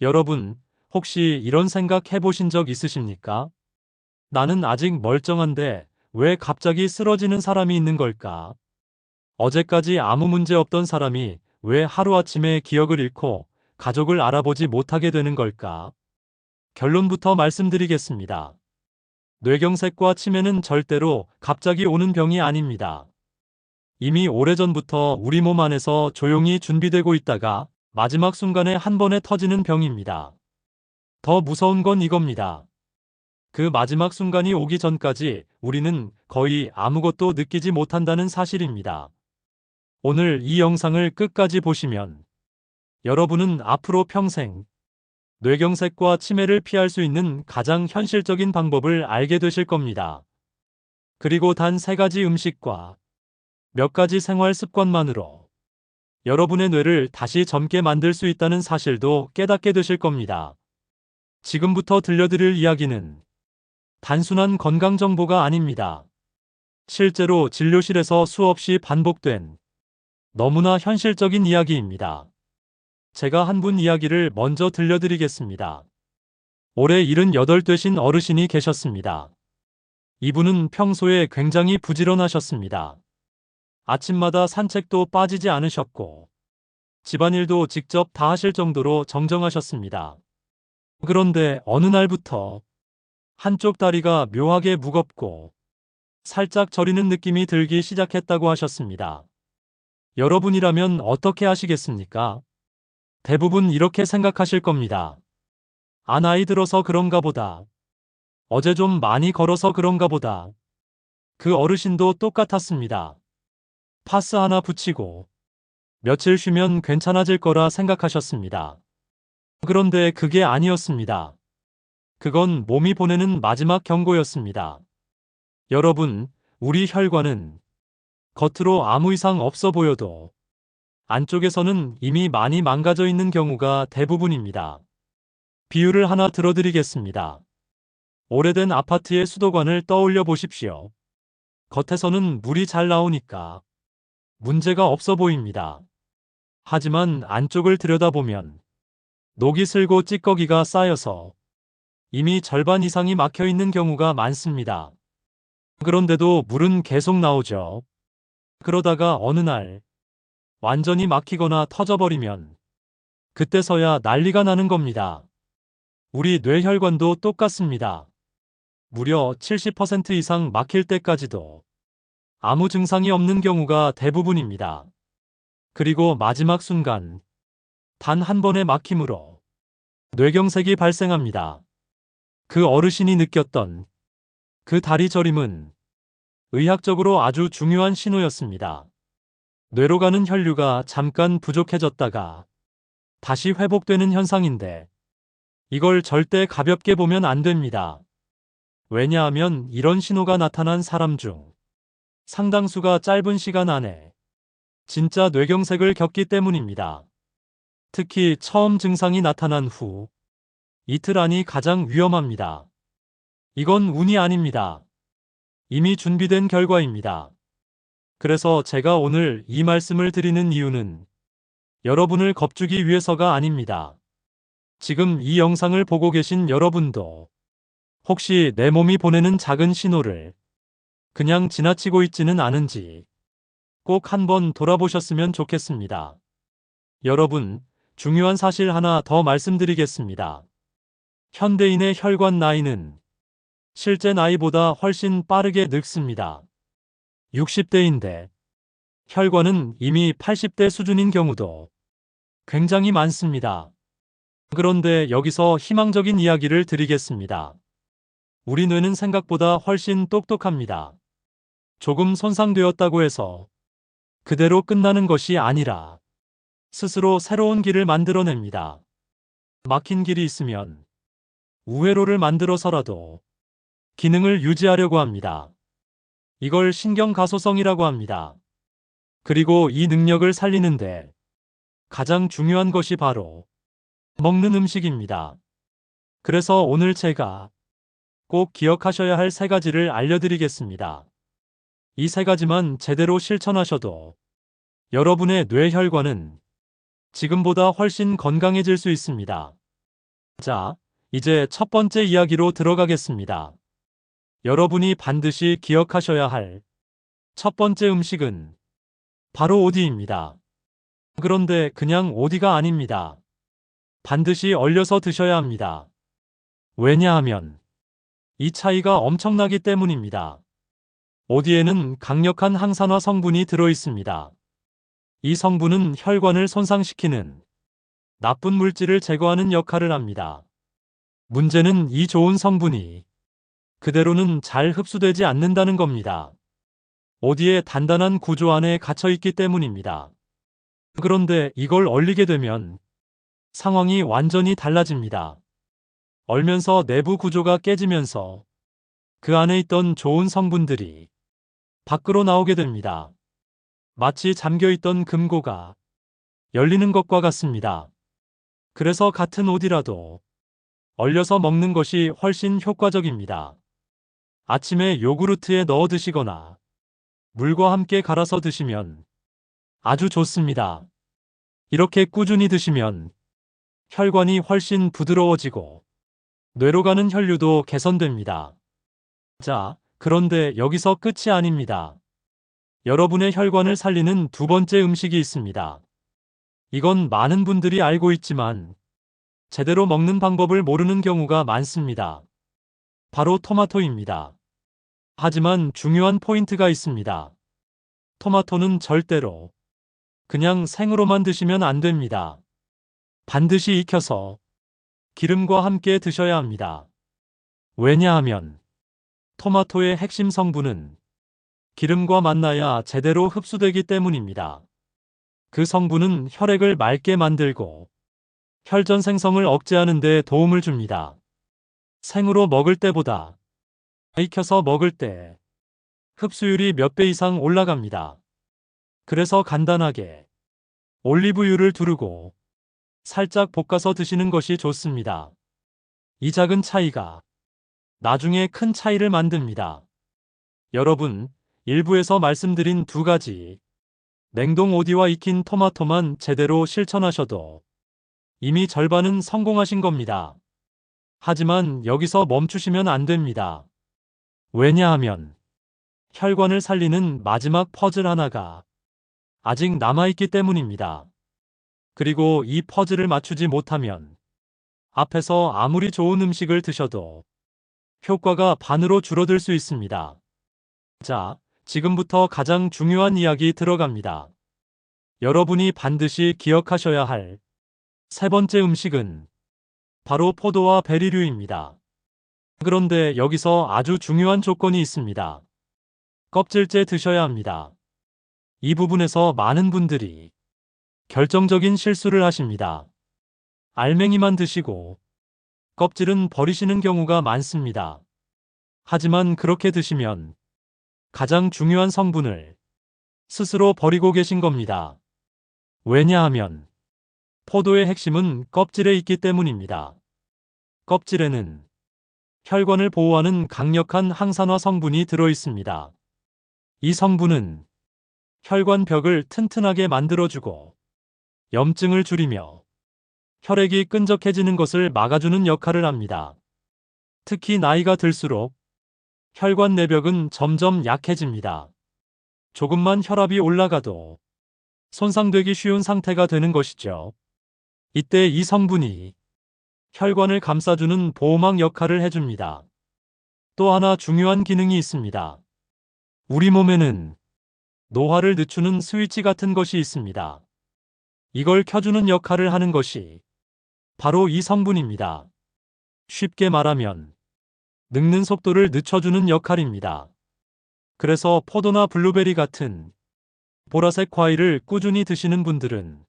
여러분, 혹시 이런 생각 해보신 적 있으십니까? 나는 아직 멀쩡한데 왜 갑자기 쓰러지는 사람이 있는 걸까? 어제까지 아무 문제 없던 사람이 왜 하루아침에 기억을 잃고 가족을 알아보지 못하게 되는 걸까? 결론부터 말씀드리겠습니다. 뇌경색과 치매는 절대로 갑자기 오는 병이 아닙니다. 이미 오래전부터 우리 몸 안에서 조용히 준비되고 있다가 마지막 순간에 한 번에 터지는 병입니다. 더 무서운 건 이겁니다. 그 마지막 순간이 오기 전까지 우리는 거의 아무것도 느끼지 못한다는 사실입니다. 오늘 이 영상을 끝까지 보시면 여러분은 앞으로 평생 뇌경색과 치매를 피할 수 있는 가장 현실적인 방법을 알게 되실 겁니다. 그리고 단 3가지 음식과 몇 가지 생활 습관만으로 여러분의 뇌를 다시 젊게 만들 수 있다는 사실도 깨닫게 되실 겁니다. 지금부터 들려드릴 이야기는 단순한 건강 정보가 아닙니다. 실제로 진료실에서 수없이 반복된 너무나 현실적인 이야기입니다. 제가 한 분 이야기를 먼저 들려드리겠습니다. 올해 78 되신 어르신이 계셨습니다. 이분은 평소에 굉장히 부지런하셨습니다. 아침마다 산책도 빠지지 않으셨고 집안일도 직접 다 하실 정도로 정정하셨습니다. 그런데 어느 날부터 한쪽 다리가 묘하게 무겁고 살짝 저리는 느낌이 들기 시작했다고 하셨습니다. 여러분이라면 어떻게 하시겠습니까? 대부분 이렇게 생각하실 겁니다. 아, 나이 들어서 그런가 보다. 어제 좀 많이 걸어서 그런가 보다. 그 어르신도 똑같았습니다. 파스 하나 붙이고 며칠 쉬면 괜찮아질 거라 생각하셨습니다. 그런데 그게 아니었습니다. 그건 몸이 보내는 마지막 경고였습니다. 여러분, 우리 혈관은 겉으로 아무 이상 없어 보여도 안쪽에서는 이미 많이 망가져 있는 경우가 대부분입니다. 비유를 하나 들어드리겠습니다. 오래된 아파트의 수도관을 떠올려 보십시오. 겉에서는 물이 잘 나오니까 문제가 없어 보입니다. 하지만 안쪽을 들여다보면 녹이 슬고 찌꺼기가 쌓여서 이미 절반 이상이 막혀 있는 경우가 많습니다. 그런데도 물은 계속 나오죠. 그러다가 어느 날 완전히 막히거나 터져버리면 그때서야 난리가 나는 겁니다. 우리 뇌혈관도 똑같습니다. 무려 70% 이상 막힐 때까지도 아무 증상이 없는 경우가 대부분입니다. 그리고 마지막 순간 단 한 번의 막힘으로 뇌경색이 발생합니다. 그 어르신이 느꼈던 그 다리 저림은 의학적으로 아주 중요한 신호였습니다. 뇌로 가는 혈류가 잠깐 부족해졌다가 다시 회복되는 현상인데 이걸 절대 가볍게 보면 안 됩니다. 왜냐하면 이런 신호가 나타난 사람 중 상당수가 짧은 시간 안에 진짜 뇌경색을 겪기 때문입니다. 특히 처음 증상이 나타난 후 이틀 안이 가장 위험합니다. 이건 운이 아닙니다. 이미 준비된 결과입니다. 그래서 제가 오늘 이 말씀을 드리는 이유는 여러분을 겁주기 위해서가 아닙니다. 지금 이 영상을 보고 계신 여러분도 혹시 내 몸이 보내는 작은 신호를 그냥 지나치고 있지는 않은지 꼭 한번 돌아보셨으면 좋겠습니다. 여러분, 중요한 사실 하나 더 말씀드리겠습니다. 현대인의 혈관 나이는 실제 나이보다 훨씬 빠르게 늙습니다. 60대인데 혈관은 이미 80대 수준인 경우도 굉장히 많습니다. 그런데 여기서 희망적인 이야기를 드리겠습니다. 우리 뇌는 생각보다 훨씬 똑똑합니다. 조금 손상되었다고 해서 그대로 끝나는 것이 아니라 스스로 새로운 길을 만들어냅니다. 막힌 길이 있으면 우회로를 만들어서라도 기능을 유지하려고 합니다. 이걸 신경가소성이라고 합니다. 그리고 이 능력을 살리는데 가장 중요한 것이 바로 먹는 음식입니다. 그래서 오늘 제가 꼭 기억하셔야 할 3가지를 알려드리겠습니다. 이 3가지만 제대로 실천하셔도 여러분의 뇌혈관은 지금보다 훨씬 건강해질 수 있습니다. 자, 이제 첫 번째 이야기로 들어가겠습니다. 여러분이 반드시 기억하셔야 할 첫 번째 음식은 바로 오디입니다. 그런데 그냥 오디가 아닙니다. 반드시 얼려서 드셔야 합니다. 왜냐하면 이 차이가 엄청나기 때문입니다. 오디에는 강력한 항산화 성분이 들어 있습니다. 이 성분은 혈관을 손상시키는 나쁜 물질을 제거하는 역할을 합니다. 문제는 이 좋은 성분이 그대로는 잘 흡수되지 않는다는 겁니다. 오디의 단단한 구조 안에 갇혀 있기 때문입니다. 그런데 이걸 얼리게 되면 상황이 완전히 달라집니다. 얼면서 내부 구조가 깨지면서 그 안에 있던 좋은 성분들이 밖으로 나오게 됩니다. 마치 잠겨있던 금고가 열리는 것과 같습니다. 그래서 같은 오디라도 얼려서 먹는 것이 훨씬 효과적입니다. 아침에 요구르트에 넣어 드시거나 물과 함께 갈아서 드시면 아주 좋습니다. 이렇게 꾸준히 드시면 혈관이 훨씬 부드러워지고 뇌로 가는 혈류도 개선됩니다. 자, 그런데 여기서 끝이 아닙니다. 여러분의 혈관을 살리는 두 번째 음식이 있습니다. 이건 많은 분들이 알고 있지만 제대로 먹는 방법을 모르는 경우가 많습니다. 바로 토마토입니다. 하지만 중요한 포인트가 있습니다. 토마토는 절대로 그냥 생으로만 드시면 안 됩니다. 반드시 익혀서 기름과 함께 드셔야 합니다. 왜냐하면 토마토의 핵심 성분은 기름과 만나야 제대로 흡수되기 때문입니다. 그 성분은 혈액을 맑게 만들고 혈전 생성을 억제하는 데 도움을 줍니다. 생으로 먹을 때보다 익혀서 먹을 때 흡수율이 몇 배 이상 올라갑니다. 그래서 간단하게 올리브유를 두르고 살짝 볶아서 드시는 것이 좋습니다. 이 작은 차이가 나중에 큰 차이를 만듭니다. 여러분, 일부에서 말씀드린 두 가지 냉동 오디와 익힌 토마토만 제대로 실천하셔도 이미 절반은 성공하신 겁니다. 하지만 여기서 멈추시면 안 됩니다. 왜냐하면 혈관을 살리는 마지막 퍼즐 하나가 아직 남아있기 때문입니다. 그리고 이 퍼즐을 맞추지 못하면 앞에서 아무리 좋은 음식을 드셔도 효과가 반으로 줄어들 수 있습니다. 자, 지금부터 가장 중요한 이야기 들어갑니다. 여러분이 반드시 기억하셔야 할 세 번째 음식은 바로 포도와 베리류입니다. 그런데 여기서 아주 중요한 조건이 있습니다. 껍질째 드셔야 합니다. 이 부분에서 많은 분들이 결정적인 실수를 하십니다. 알맹이만 드시고 껍질은 버리시는 경우가 많습니다. 하지만 그렇게 드시면 가장 중요한 성분을 스스로 버리고 계신 겁니다. 왜냐하면 포도의 핵심은 껍질에 있기 때문입니다. 껍질에는 혈관을 보호하는 강력한 항산화 성분이 들어 있습니다. 이 성분은 혈관 벽을 튼튼하게 만들어주고 염증을 줄이며 혈액이 끈적해지는 것을 막아주는 역할을 합니다. 특히 나이가 들수록 혈관 내벽은 점점 약해집니다. 조금만 혈압이 올라가도 손상되기 쉬운 상태가 되는 것이죠. 이때 이 성분이 혈관을 감싸주는 보호막 역할을 해줍니다. 또 하나 중요한 기능이 있습니다. 우리 몸에는 노화를 늦추는 스위치 같은 것이 있습니다. 이걸 켜주는 역할을 하는 것이 바로 이 성분입니다. 쉽게 말하면 늙는 속도를 늦춰주는 역할입니다. 그래서 포도나 블루베리 같은 보라색 과일을 꾸준히 드시는 분들은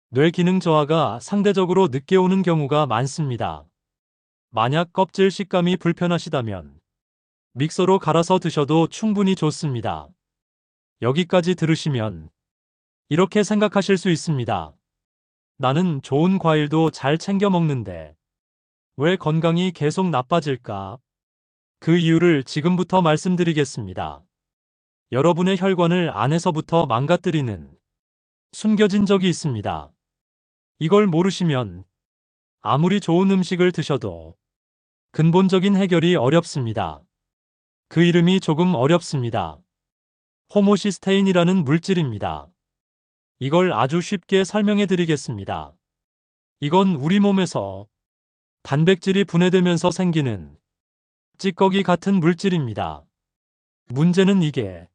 뇌 기능 저하가 상대적으로 늦게 오는 경우가 많습니다. 만약 껍질 식감이 불편하시다면 믹서로 갈아서 드셔도 충분히 좋습니다. 여기까지 들으시면 이렇게 생각하실 수 있습니다. 나는 좋은 과일도 잘 챙겨 먹는데 왜 건강이 계속 나빠질까? 그 이유를 지금부터 말씀드리겠습니다. 여러분의 혈관을 안에서부터 망가뜨리는 숨겨진 적이 있습니다. 이걸 모르시면 아무리 좋은 음식을 드셔도 근본적인 해결이 어렵습니다. 그 이름이 조금 어렵습니다. 호모시스테인이라는 물질입니다. 이걸 아주 쉽게 설명해 드리겠습니다. 이건 우리 몸에서 단백질이 분해되면서 생기는 찌꺼기 같은 물질입니다. 문제는 이게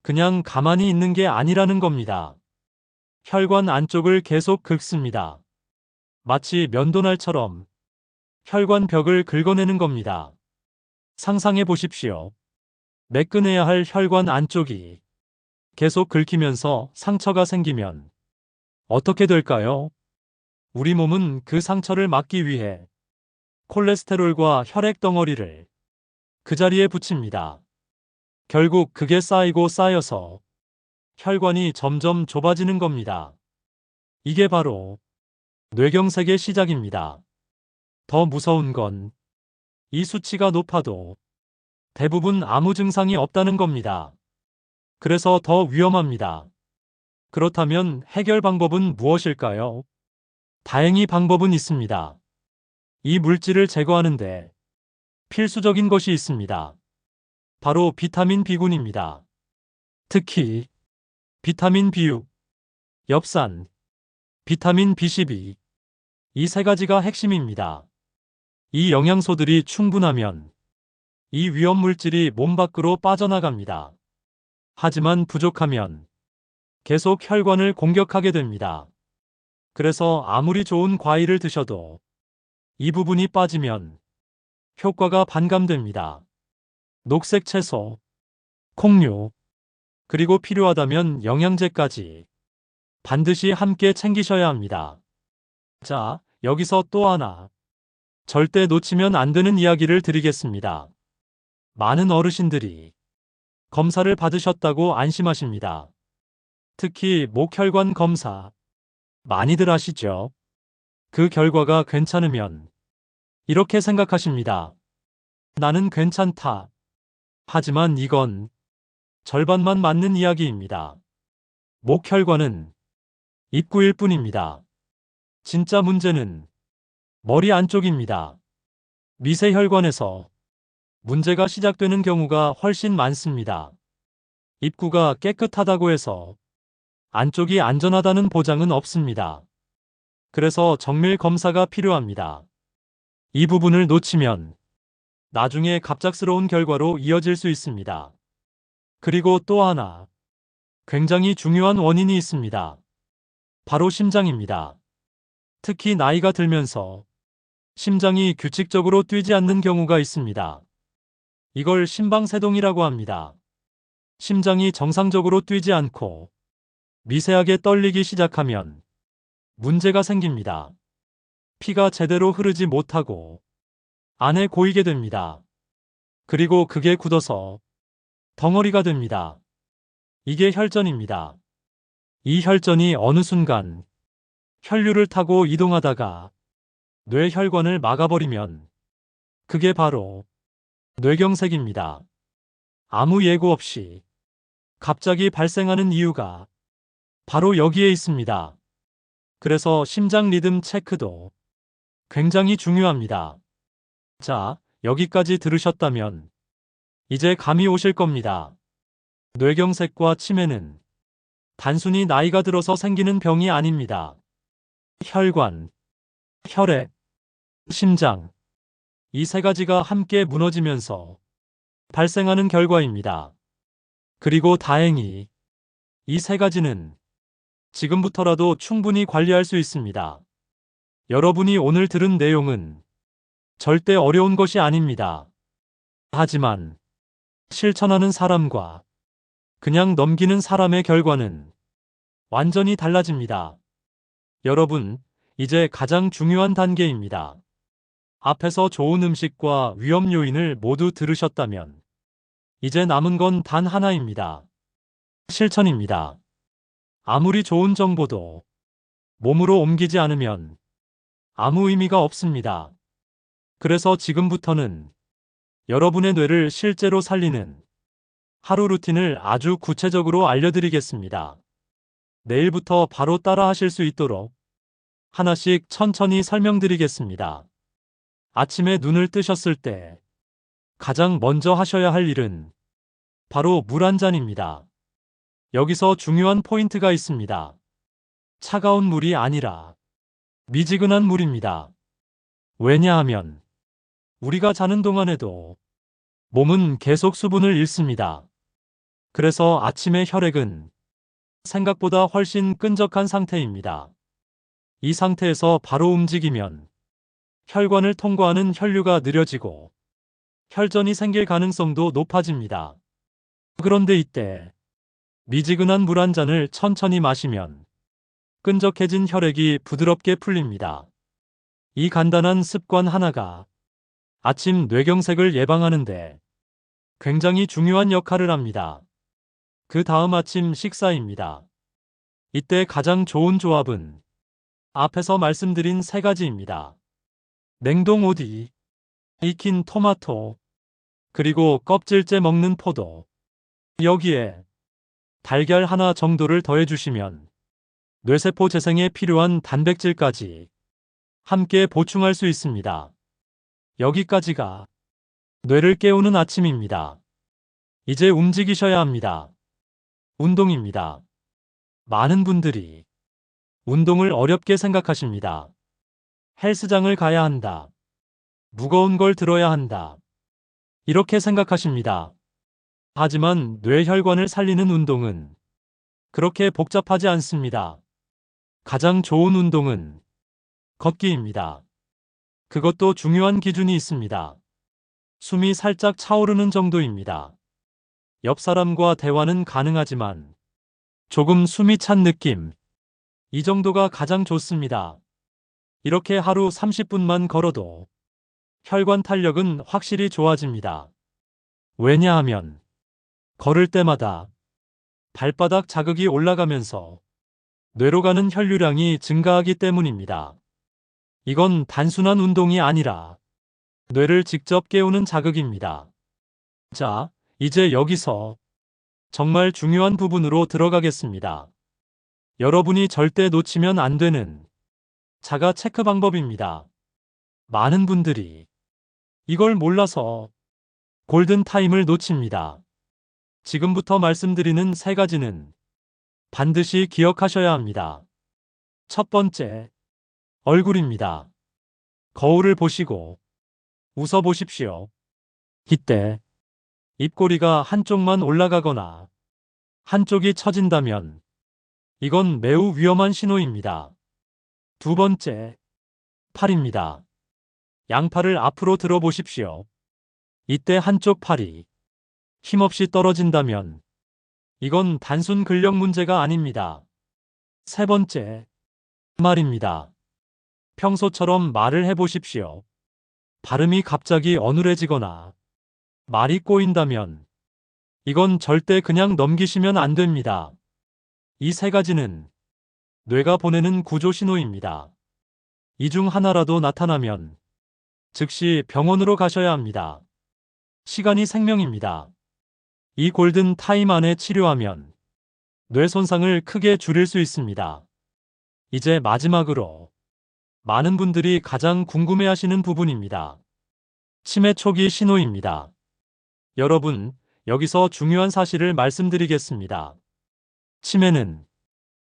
그냥 가만히 있는 게 아니라는 겁니다. 혈관 안쪽을 계속 긁습니다. 마치 면도날처럼 혈관 벽을 긁어내는 겁니다. 상상해 보십시오. 매끈해야 할 혈관 안쪽이 계속 긁히면서 상처가 생기면 어떻게 될까요? 우리 몸은 그 상처를 막기 위해 콜레스테롤과 혈액 덩어리를 그 자리에 붙입니다. 결국 그게 쌓이고 쌓여서 혈관이 점점 좁아지는 겁니다. 이게 바로 뇌경색의 시작입니다. 더 무서운 건 이 수치가 높아도 대부분 아무 증상이 없다는 겁니다. 그래서 더 위험합니다. 그렇다면 해결 방법은 무엇일까요? 다행히 방법은 있습니다. 이 물질을 제거하는데 필수적인 것이 있습니다. 바로 비타민 B군입니다. 특히 비타민 B6, 엽산, 비타민 B12, 이 세 가지가 핵심입니다. 이 영양소들이 충분하면 이 위험 물질이 몸 밖으로 빠져나갑니다. 하지만 부족하면 계속 혈관을 공격하게 됩니다. 그래서 아무리 좋은 과일을 드셔도 이 부분이 빠지면 효과가 반감됩니다. 녹색 채소, 콩류, 그리고 필요하다면 영양제까지 반드시 함께 챙기셔야 합니다. 자, 여기서 또 하나 절대 놓치면 안 되는 이야기를 드리겠습니다. 많은 어르신들이 검사를 받으셨다고 안심하십니다. 특히 목혈관 검사 많이들 하시죠? 그 결과가 괜찮으면 이렇게 생각하십니다. 나는 괜찮다. 하지만 이건 절반만 맞는 이야기입니다. 목혈관은 입구일 뿐입니다. 진짜 문제는 머리 안쪽입니다. 미세혈관에서 문제가 시작되는 경우가 훨씬 많습니다. 입구가 깨끗하다고 해서 안쪽이 안전하다는 보장은 없습니다. 그래서 정밀 검사가 필요합니다. 이 부분을 놓치면 나중에 갑작스러운 결과로 이어질 수 있습니다. 그리고 또 하나 굉장히 중요한 원인이 있습니다. 바로 심장입니다. 특히 나이가 들면서 심장이 규칙적으로 뛰지 않는 경우가 있습니다. 이걸 심방세동이라고 합니다. 심장이 정상적으로 뛰지 않고 미세하게 떨리기 시작하면 문제가 생깁니다. 피가 제대로 흐르지 못하고 안에 고이게 됩니다. 그리고 그게 굳어서 덩어리가 됩니다. 이게 혈전입니다. 이 혈전이 어느 순간 혈류를 타고 이동하다가 뇌혈관을 막아버리면 그게 바로 뇌경색입니다. 아무 예고 없이 갑자기 발생하는 이유가 바로 여기에 있습니다. 그래서 심장 리듬 체크도 굉장히 중요합니다. 자, 여기까지 들으셨다면 이제 감이 오실 겁니다. 뇌경색과 치매는 단순히 나이가 들어서 생기는 병이 아닙니다. 혈관, 혈액, 심장, 이 세 가지가 함께 무너지면서 발생하는 결과입니다. 그리고 다행히 이 세 가지는 지금부터라도 충분히 관리할 수 있습니다. 여러분이 오늘 들은 내용은 절대 어려운 것이 아닙니다. 하지만 실천하는 사람과 그냥 넘기는 사람의 결과는 완전히 달라집니다. 여러분, 이제 가장 중요한 단계입니다. 앞에서 좋은 음식과 위험 요인을 모두 들으셨다면 이제 남은 건 단 하나입니다. 실천입니다. 아무리 좋은 정보도 몸으로 옮기지 않으면 아무 의미가 없습니다. 그래서 지금부터는 여러분의 뇌를 실제로 살리는 하루 루틴을 아주 구체적으로 알려드리겠습니다. 내일부터 바로 따라 하실 수 있도록 하나씩 천천히 설명드리겠습니다. 아침에 눈을 뜨셨을 때 가장 먼저 하셔야 할 일은 바로 물 한 잔입니다. 여기서 중요한 포인트가 있습니다. 차가운 물이 아니라 미지근한 물입니다. 왜냐하면 우리가 자는 동안에도 몸은 계속 수분을 잃습니다. 그래서 아침의 혈액은 생각보다 훨씬 끈적한 상태입니다. 이 상태에서 바로 움직이면 혈관을 통과하는 혈류가 느려지고 혈전이 생길 가능성도 높아집니다. 그런데 이때 미지근한 물 한 잔을 천천히 마시면 끈적해진 혈액이 부드럽게 풀립니다. 이 간단한 습관 하나가 아침 뇌경색을 예방하는데 굉장히 중요한 역할을 합니다. 그 다음 아침 식사입니다. 이때 가장 좋은 조합은 앞에서 말씀드린 세 가지입니다. 냉동 오디, 익힌 토마토, 그리고 껍질째 먹는 포도. 여기에 달걀 하나 정도를 더해주시면 뇌세포 재생에 필요한 단백질까지 함께 보충할 수 있습니다. 여기까지가 뇌를 깨우는 아침입니다. 이제 움직이셔야 합니다. 운동입니다. 많은 분들이 운동을 어렵게 생각하십니다. 헬스장을 가야 한다. 무거운 걸 들어야 한다. 이렇게 생각하십니다. 하지만 뇌혈관을 살리는 운동은 그렇게 복잡하지 않습니다. 가장 좋은 운동은 걷기입니다. 그것도 중요한 기준이 있습니다. 숨이 살짝 차오르는 정도입니다. 옆 사람과 대화는 가능하지만 조금 숨이 찬 느낌, 이 정도가 가장 좋습니다. 이렇게 하루 30분만 걸어도 혈관 탄력은 확실히 좋아집니다. 왜냐하면 걸을 때마다 발바닥 자극이 올라가면서 뇌로 가는 혈류량이 증가하기 때문입니다. 이건 단순한 운동이 아니라 뇌를 직접 깨우는 자극입니다. 자, 이제 여기서 정말 중요한 부분으로 들어가겠습니다. 여러분이 절대 놓치면 안 되는 자가 체크 방법입니다. 많은 분들이 이걸 몰라서 골든타임을 놓칩니다. 지금부터 말씀드리는 세 가지는 반드시 기억하셔야 합니다. 첫 번째, 얼굴입니다. 거울을 보시고 웃어 보십시오. 이때 입꼬리가 한쪽만 올라가거나 한쪽이 처진다면 이건 매우 위험한 신호입니다. 두 번째, 팔입니다. 양팔을 앞으로 들어 보십시오. 이때 한쪽 팔이 힘없이 떨어진다면 이건 단순 근력 문제가 아닙니다. 세 번째, 말입니다. 평소처럼 말을 해보십시오. 발음이 갑자기 어눌해지거나 말이 꼬인다면 이건 절대 그냥 넘기시면 안 됩니다. 이 세 가지는 뇌가 보내는 구조 신호입니다. 이 중 하나라도 나타나면 즉시 병원으로 가셔야 합니다. 시간이 생명입니다. 이 골든 타임 안에 치료하면 뇌 손상을 크게 줄일 수 있습니다. 이제 마지막으로 많은 분들이 가장 궁금해하시는 부분입니다. 치매 초기 신호입니다. 여러분, 여기서 중요한 사실을 말씀드리겠습니다. 치매는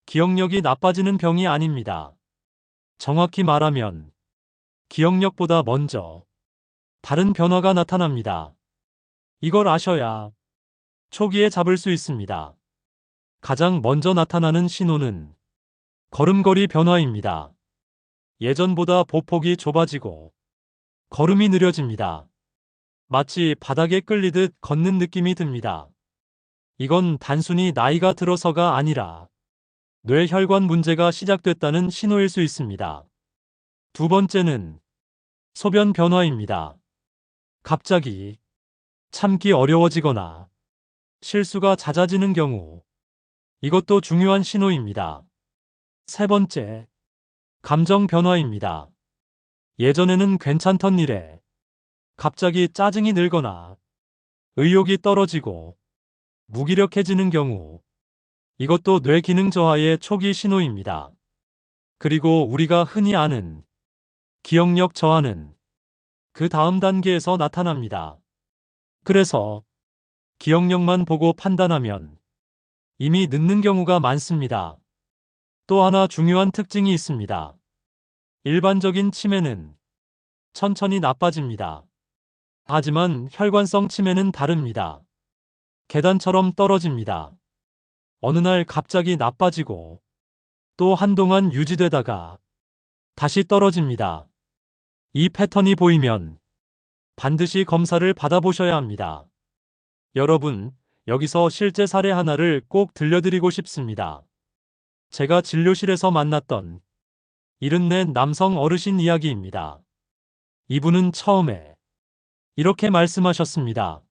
기억력이 나빠지는 병이 아닙니다. 정확히 말하면 기억력보다 먼저 다른 변화가 나타납니다. 이걸 아셔야 초기에 잡을 수 있습니다. 가장 먼저 나타나는 신호는 걸음걸이 변화입니다. 예전보다 보폭이 좁아지고 걸음이 느려집니다. 마치 바닥에 끌리듯 걷는 느낌이 듭니다. 이건 단순히 나이가 들어서가 아니라 뇌혈관 문제가 시작됐다는 신호일 수 있습니다. 두 번째는 소변 변화입니다. 갑자기 참기 어려워지거나 실수가 잦아지는 경우, 이것도 중요한 신호입니다. 세 번째, 감정 변화입니다. 예전에는 괜찮던 일에 갑자기 짜증이 늘거나 의욕이 떨어지고 무기력해지는 경우, 이것도 뇌 기능 저하의 초기 신호입니다. 그리고 우리가 흔히 아는 기억력 저하는 그 다음 단계에서 나타납니다. 그래서 기억력만 보고 판단하면 이미 늦는 경우가 많습니다. 또 하나 중요한 특징이 있습니다. 일반적인 치매는 천천히 나빠집니다. 하지만 혈관성 치매는 다릅니다. 계단처럼 떨어집니다. 어느 날 갑자기 나빠지고 또 한동안 유지되다가 다시 떨어집니다. 이 패턴이 보이면 반드시 검사를 받아보셔야 합니다. 여러분, 여기서 실제 사례 하나를 꼭 들려드리고 싶습니다. 제가 진료실에서 만났던 74 남성 어르신 이야기입니다. 이분은 처음에 이렇게 말씀하셨습니다.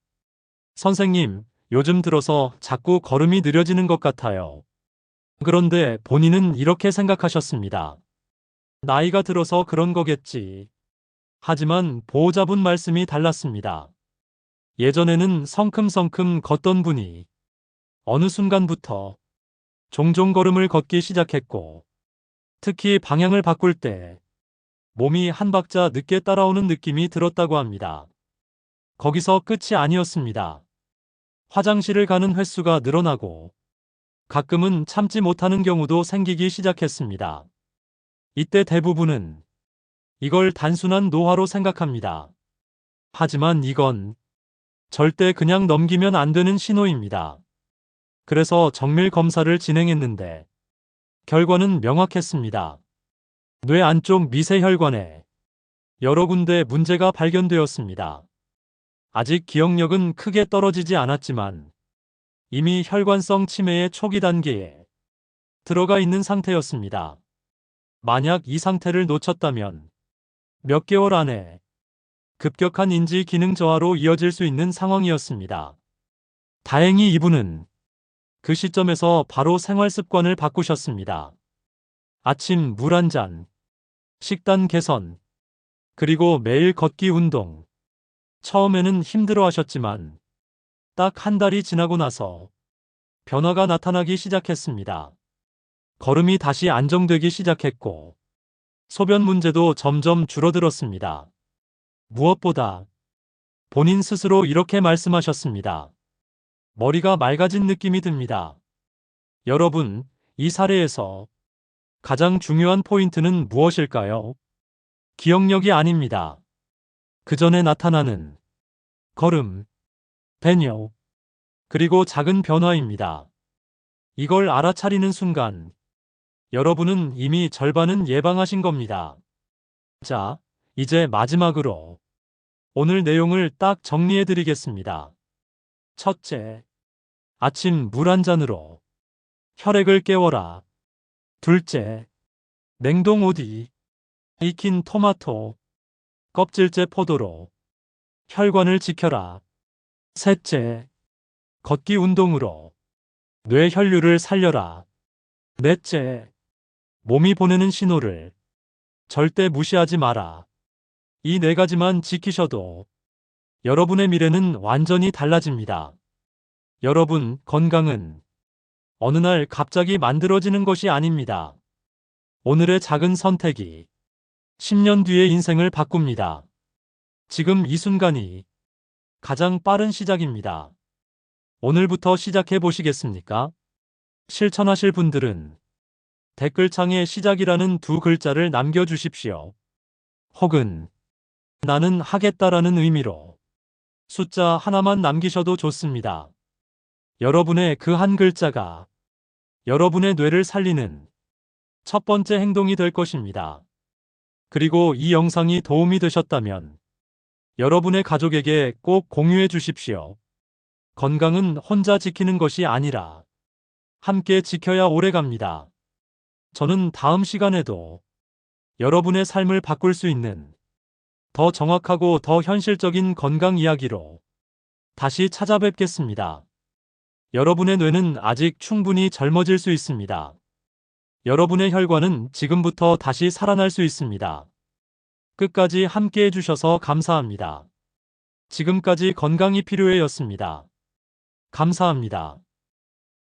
선생님, 요즘 들어서 자꾸 걸음이 느려지는 것 같아요. 그런데 본인은 이렇게 생각하셨습니다. 나이가 들어서 그런 거겠지. 하지만 보호자분 말씀이 달랐습니다. 예전에는 성큼성큼 걷던 분이 어느 순간부터 종종 걸음을 걷기 시작했고, 특히 방향을 바꿀 때 몸이 한 박자 늦게 따라오는 느낌이 들었다고 합니다. 거기서 끝이 아니었습니다. 화장실을 가는 횟수가 늘어나고 가끔은 참지 못하는 경우도 생기기 시작했습니다. 이때 대부분은 이걸 단순한 노화로 생각합니다. 하지만 이건 절대 그냥 넘기면 안 되는 신호입니다. 그래서 정밀 검사를 진행했는데 결과는 명확했습니다. 뇌 안쪽 미세혈관에 여러 군데 문제가 발견되었습니다. 아직 기억력은 크게 떨어지지 않았지만 이미 혈관성 치매의 초기 단계에 들어가 있는 상태였습니다. 만약 이 상태를 놓쳤다면 몇 개월 안에 급격한 인지 기능 저하로 이어질 수 있는 상황이었습니다. 다행히 이분은 그 시점에서 바로 생활 습관을 바꾸셨습니다. 아침 물 한 잔, 식단 개선, 그리고 매일 걷기 운동. 처음에는 힘들어 하셨지만 딱 한 달이 지나고 나서 변화가 나타나기 시작했습니다. 걸음이 다시 안정되기 시작했고 소변 문제도 점점 줄어들었습니다. 무엇보다 본인 스스로 이렇게 말씀하셨습니다. 머리가 맑아진 느낌이 듭니다. 여러분, 이 사례에서 가장 중요한 포인트는 무엇일까요? 기억력이 아닙니다. 그 전에 나타나는 걸음, 배뇨, 그리고 작은 변화입니다. 이걸 알아차리는 순간 여러분은 이미 절반은 예방하신 겁니다. 자, 이제 마지막으로 오늘 내용을 딱 정리해 드리겠습니다. 첫째, 아침 물 한 잔으로 혈액을 깨워라. 둘째, 냉동 오디, 익힌 토마토, 껍질째 포도로 혈관을 지켜라. 셋째, 걷기 운동으로 뇌 혈류를 살려라. 넷째, 몸이 보내는 신호를 절대 무시하지 마라. 이 네 가지만 지키셔도 여러분의 미래는 완전히 달라집니다. 여러분, 건강은 어느 날 갑자기 만들어지는 것이 아닙니다. 오늘의 작은 선택이 10년 뒤의 인생을 바꿉니다. 지금 이 순간이 가장 빠른 시작입니다. 오늘부터 시작해 보시겠습니까? 실천하실 분들은 댓글창에 시작이라는 두 글자를 남겨주십시오. 혹은 나는 하겠다라는 의미로 숫자 하나만 남기셔도 좋습니다. 여러분의 그 한 글자가 여러분의 뇌를 살리는 첫 번째 행동이 될 것입니다. 그리고 이 영상이 도움이 되셨다면 여러분의 가족에게 꼭 공유해 주십시오. 건강은 혼자 지키는 것이 아니라 함께 지켜야 오래갑니다. 저는 다음 시간에도 여러분의 삶을 바꿀 수 있는 더 정확하고 더 현실적인 건강 이야기로 다시 찾아뵙겠습니다. 여러분의 뇌는 아직 충분히 젊어질 수 있습니다. 여러분의 혈관은 지금부터 다시 살아날 수 있습니다. 끝까지 함께 해주셔서 감사합니다. 지금까지 건강이 필요해였습니다. 감사합니다.